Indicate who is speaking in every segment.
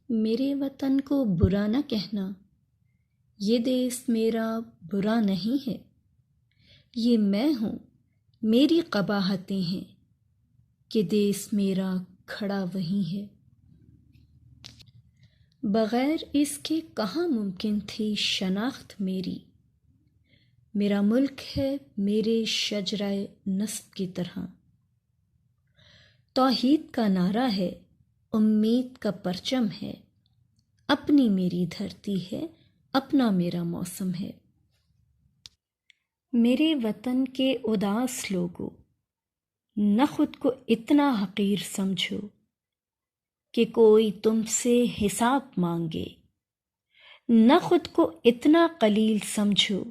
Speaker 1: میرے وطن کو برا نہ کہنا، یہ دیس میرا برا نہیں ہے، یہ میں ہوں، میری قباحتیں ہیں کہ دیس میرا کھڑا وہیں ہے۔ بغیر اس کے کہاں ممکن تھی شناخت میری، میرا ملک ہے میرے شجرہ نسب کی طرح، توحید کا نعرہ ہے، امید کا پرچم ہے، اپنی میری دھرتی ہے، اپنا میرا موسم ہے۔ میرے وطن کے اداس لوگو، نہ خود کو اتنا حقیر سمجھو کہ کوئی تم سے حساب مانگے، نہ خود کو اتنا قلیل سمجھو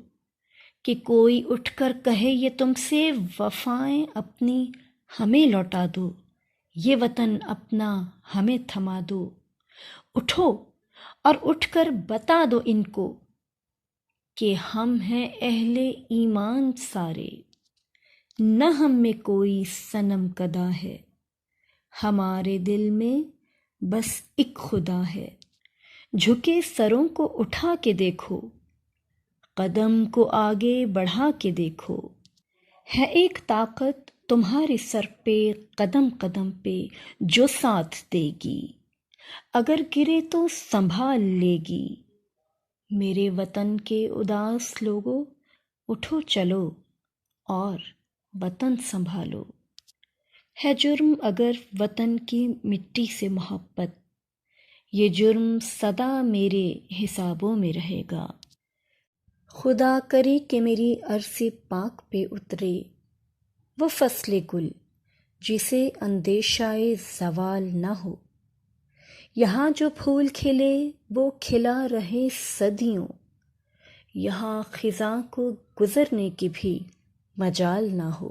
Speaker 1: کہ کوئی اٹھ کر کہے یہ تم سے وفائیں اپنی ہمیں لوٹا دو، یہ وطن اپنا ہمیں تھما دو۔ اٹھو اور اٹھ کر بتا دو ان کو کہ ہم ہیں اہل ایمان سارے، نہ ہم میں کوئی صنم کدا ہے، ہمارے دل میں بس ایک خدا ہے۔ جھکے سروں کو اٹھا کے دیکھو، قدم کو آگے بڑھا کے دیکھو، ہے ایک طاقت تمہارے سر پہ قدم قدم پہ جو ساتھ دے گی، اگر گرے تو سنبھال لے گی۔ میرے وطن کے اداس لوگو، اٹھو چلو اور وطن سنبھالو۔ ہے جرم اگر وطن کی مٹی سے محبت، یہ جرم سدا میرے حسابوں میں رہے گا۔ خدا کرے کہ میری عرض پاک پہ اترے وہ فصل گل جسے اندیشہ زوال نہ ہو، یہاں جو پھول کھلے وہ کھلا رہے صدیوں، یہاں خزاں کو گزرنے کی بھی مجال نہ ہو۔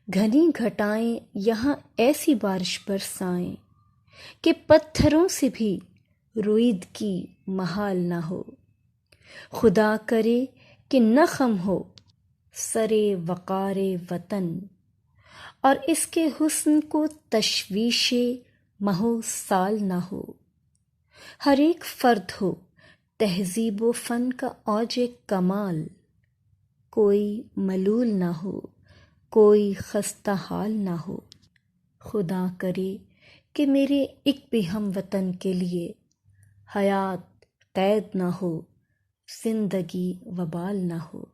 Speaker 1: گھنی گھٹائیں یہاں ایسی بارش برسائیں کہ پتھروں سے بھی رویدگی محال نہ ہو۔ خدا کرے کہ نہ خم ہو سرے وقار وطن، اور اس کے حسن کو تشویش مہو سال نہ ہو۔ ہر ایک فرد ہو تہذیب و فن کا اوج کمال، کوئی ملول نہ ہو، کوئی خستہ حال نہ ہو۔ خدا کرے کہ میرے ایک بھی ہم وطن کے لیے حیات قید نہ ہو، زندگی وبال نہ ہو۔